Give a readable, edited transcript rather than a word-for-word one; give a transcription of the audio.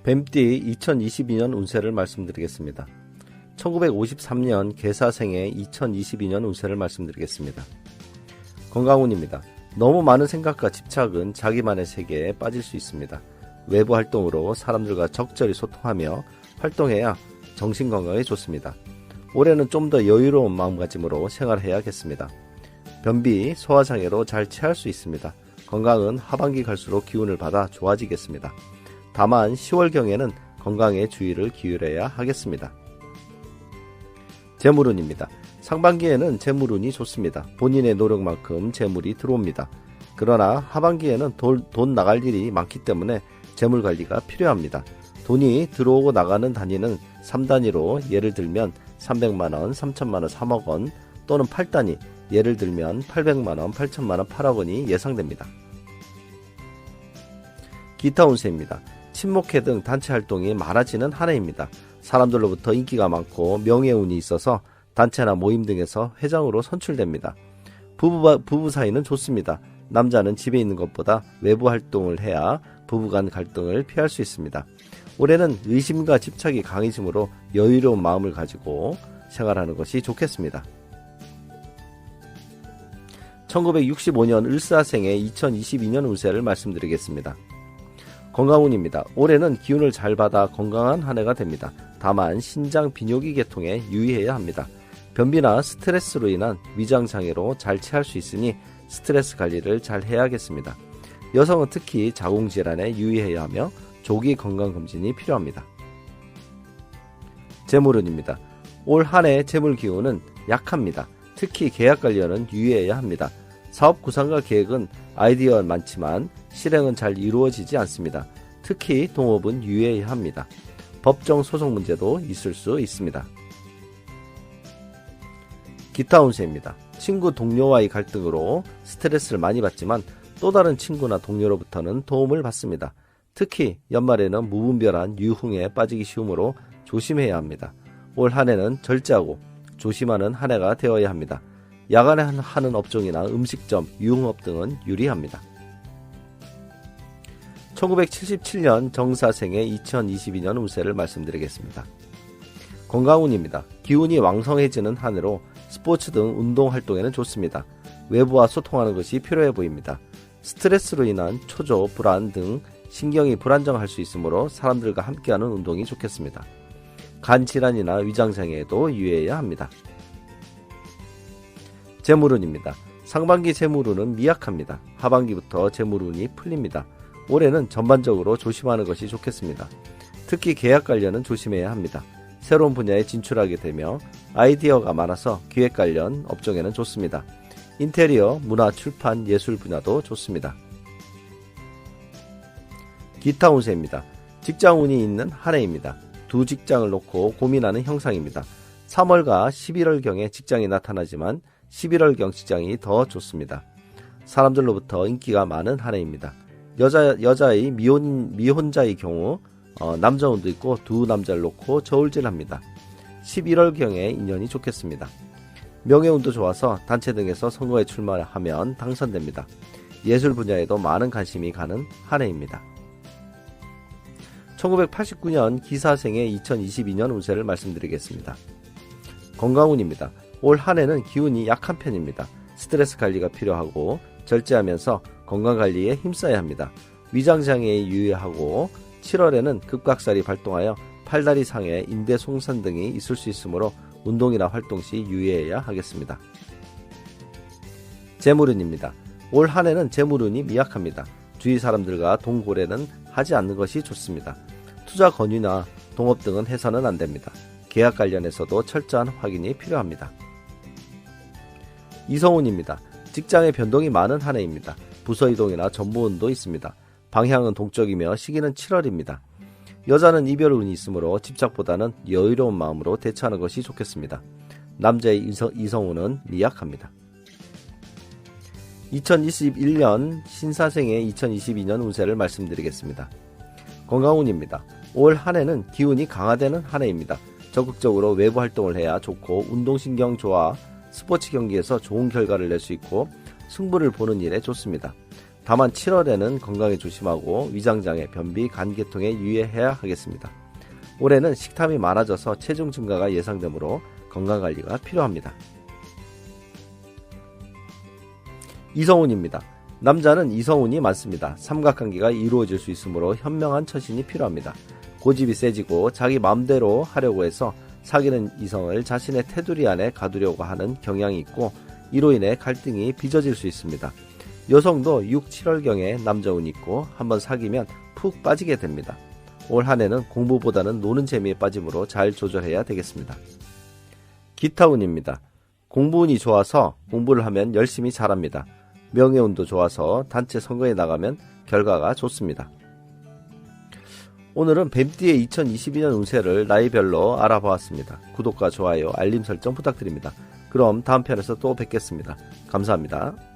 뱀띠 2022년 운세를 말씀드리겠습니다. 1953년 개사생의 2022년 운세를 말씀드리겠습니다. 건강운입니다. 너무 많은 생각과 집착은 자기만의 세계에 빠질 수 있습니다. 외부 활동으로 사람들과 적절히 소통하며 활동해야 정신건강에 좋습니다. 올해는 좀 더 여유로운 마음가짐으로 생활해야겠습니다. 변비, 소화장애로 잘 체할 수 있습니다. 건강은 하반기 갈수록 기운을 받아 좋아지겠습니다. 다만 10월경에는 건강에 주의를 기울여야 하겠습니다. 재물운입니다. 상반기에는 재물운이 좋습니다. 본인의 노력만큼 재물이 들어옵니다. 그러나 하반기에는 돈 나갈 일이 많기 때문에 재물 관리가 필요합니다. 돈이 들어오고 나가는 단위는 3단위로 예를 들면 300만원, 3천만원, 3억원 또는 8단위 예를 들면 800만원, 8천만원, 8억원이 예상됩니다. 기타 운세입니다. 친목회 등 단체 활동이 많아지는 한 해입니다. 사람들로부터 인기가 많고 명예운이 있어서 단체나 모임 등에서 회장으로 선출됩니다. 부부 사이는 좋습니다. 남자는 집에 있는 것보다 외부 활동을 해야 부부간 갈등을 피할 수 있습니다. 올해는 의심과 집착이 강해지므로 여유로운 마음을 가지고 생활하는 것이 좋겠습니다. 1965년 을사생의 2022년 운세를 말씀드리겠습니다. 건강운입니다. 올해는 기운을 잘 받아 건강한 한 해가 됩니다. 다만 신장 비뇨기 계통에 유의해야 합니다. 변비나 스트레스로 인한 위장장애로 잘 체할 수 있으니 스트레스 관리를 잘 해야겠습니다. 여성은 특히 자궁질환에 유의해야 하며 조기 건강검진이 필요합니다. 재물운입니다. 올 한 해 재물 기운은 약합니다. 특히 계약 관련은 유의해야 합니다. 사업 구상과 계획은 아이디어 많지만 실행은 잘 이루어지지 않습니다. 특히 동업은 유의해야 합니다. 법정 소송 문제도 있을 수 있습니다. 기타 운세입니다. 친구 동료와의 갈등으로 스트레스를 많이 받지만 또 다른 친구나 동료로부터는 도움을 받습니다. 특히 연말에는 무분별한 유흥에 빠지기 쉬우므로 조심해야 합니다. 올 한 해는 절제하고 조심하는 한 해가 되어야 합니다. 야간에 하는 업종이나 음식점, 유흥업 등은 유리합니다. 1977년 정사생의 2022년 운세를 말씀드리겠습니다. 건강운입니다. 기운이 왕성해지는 한 해로 스포츠 등 운동 활동에는 좋습니다. 외부와 소통하는 것이 필요해 보입니다. 스트레스로 인한 초조, 불안 등 신경이 불안정할 수 있으므로 사람들과 함께하는 운동이 좋겠습니다. 간 질환이나 위장장애에도 유의해야 합니다. 재물운입니다. 상반기 재물운은 미약합니다. 하반기부터 재물운이 풀립니다. 올해는 전반적으로 조심하는 것이 좋겠습니다. 특히 계약 관련은 조심해야 합니다. 새로운 분야에 진출하게 되며 아이디어가 많아서 기획 관련 업종에는 좋습니다. 인테리어, 문화, 출판, 예술 분야도 좋습니다. 기타 운세입니다. 직장운이 있는 한 해입니다. 두 직장을 놓고 고민하는 형상입니다. 3월과 11월경에 직장이 나타나지만 11월경 직장이 더 좋습니다. 사람들로부터 인기가 많은 한 해입니다. 여자의 미혼자의 경우 남자운도 있고 두 남자를 놓고 저울질합니다. 11월경에 인연이 좋겠습니다. 명예운도 좋아서 단체 등에서 선거에 출마하면 당선됩니다. 예술 분야에도 많은 관심이 가는 한 해입니다. 1989년 기사생의 2022년 운세를 말씀드리겠습니다. 건강운입니다. 올 한 해는 기운이 약한 편입니다. 스트레스 관리가 필요하고 절제하면서 건강관리에 힘써야 합니다. 위장장애에 유의하고 7월에는 급각살이 발동하여 팔다리 상해, 인대 송산 등이 있을 수 있으므로 운동이나 활동 시 유의해야 하겠습니다. 재물운입니다. 올 한 해는 재물운이 미약합니다. 주위 사람들과 동고래는 하지 않는 것이 좋습니다. 투자 권유나 동업 등은 해서는 안 됩니다. 계약 관련해서도 철저한 확인이 필요합니다. 이성운입니다. 직장의 변동이 많은 한 해입니다. 부서 이동이나 전무운도 있습니다. 방향은 동쪽이며 시기는 7월입니다. 여자는 이별운이 있으므로 집착보다는 여유로운 마음으로 대처하는 것이 좋겠습니다. 남자의 이성운은 미약합니다. 2021년 신사생의 2022년 운세를 말씀드리겠습니다. 건강운입니다. 올 한 해는 기운이 강화되는 한 해입니다. 적극적으로 외부 활동을 해야 좋고 운동신경 좋아 스포츠 경기에서 좋은 결과를 낼 수 있고 승부를 보는 일에 좋습니다. 다만 7월에는 건강에 조심하고 위장장애, 변비, 간계통에 유의해야 하겠습니다. 올해는 식탐이 많아져서 체중 증가가 예상되므로 건강관리가 필요합니다. 이성운입니다. 남자는 이성운이 많습니다. 삼각관계가 이루어질 수 있으므로 현명한 처신이 필요합니다. 고집이 세지고 자기 마음대로 하려고 해서 사귀는 이성을 자신의 테두리 안에 가두려고 하는 경향이 있고 이로 인해 갈등이 빚어질 수 있습니다. 여성도 6, 7월경에 남자운이 있고 한번 사귀면 푹 빠지게 됩니다. 올 한해는 공부보다는 노는 재미에 빠짐으로 잘 조절해야 되겠습니다. 기타운입니다. 공부운이 좋아서 공부를 하면 열심히 잘합니다. 명예운도 좋아서 단체 선거에 나가면 결과가 좋습니다. 오늘은 뱀띠의 2022년 운세를 나이별로 알아보았습니다. 구독과 좋아요, 알림 설정 부탁드립니다. 그럼 다음 편에서 또 뵙겠습니다. 감사합니다.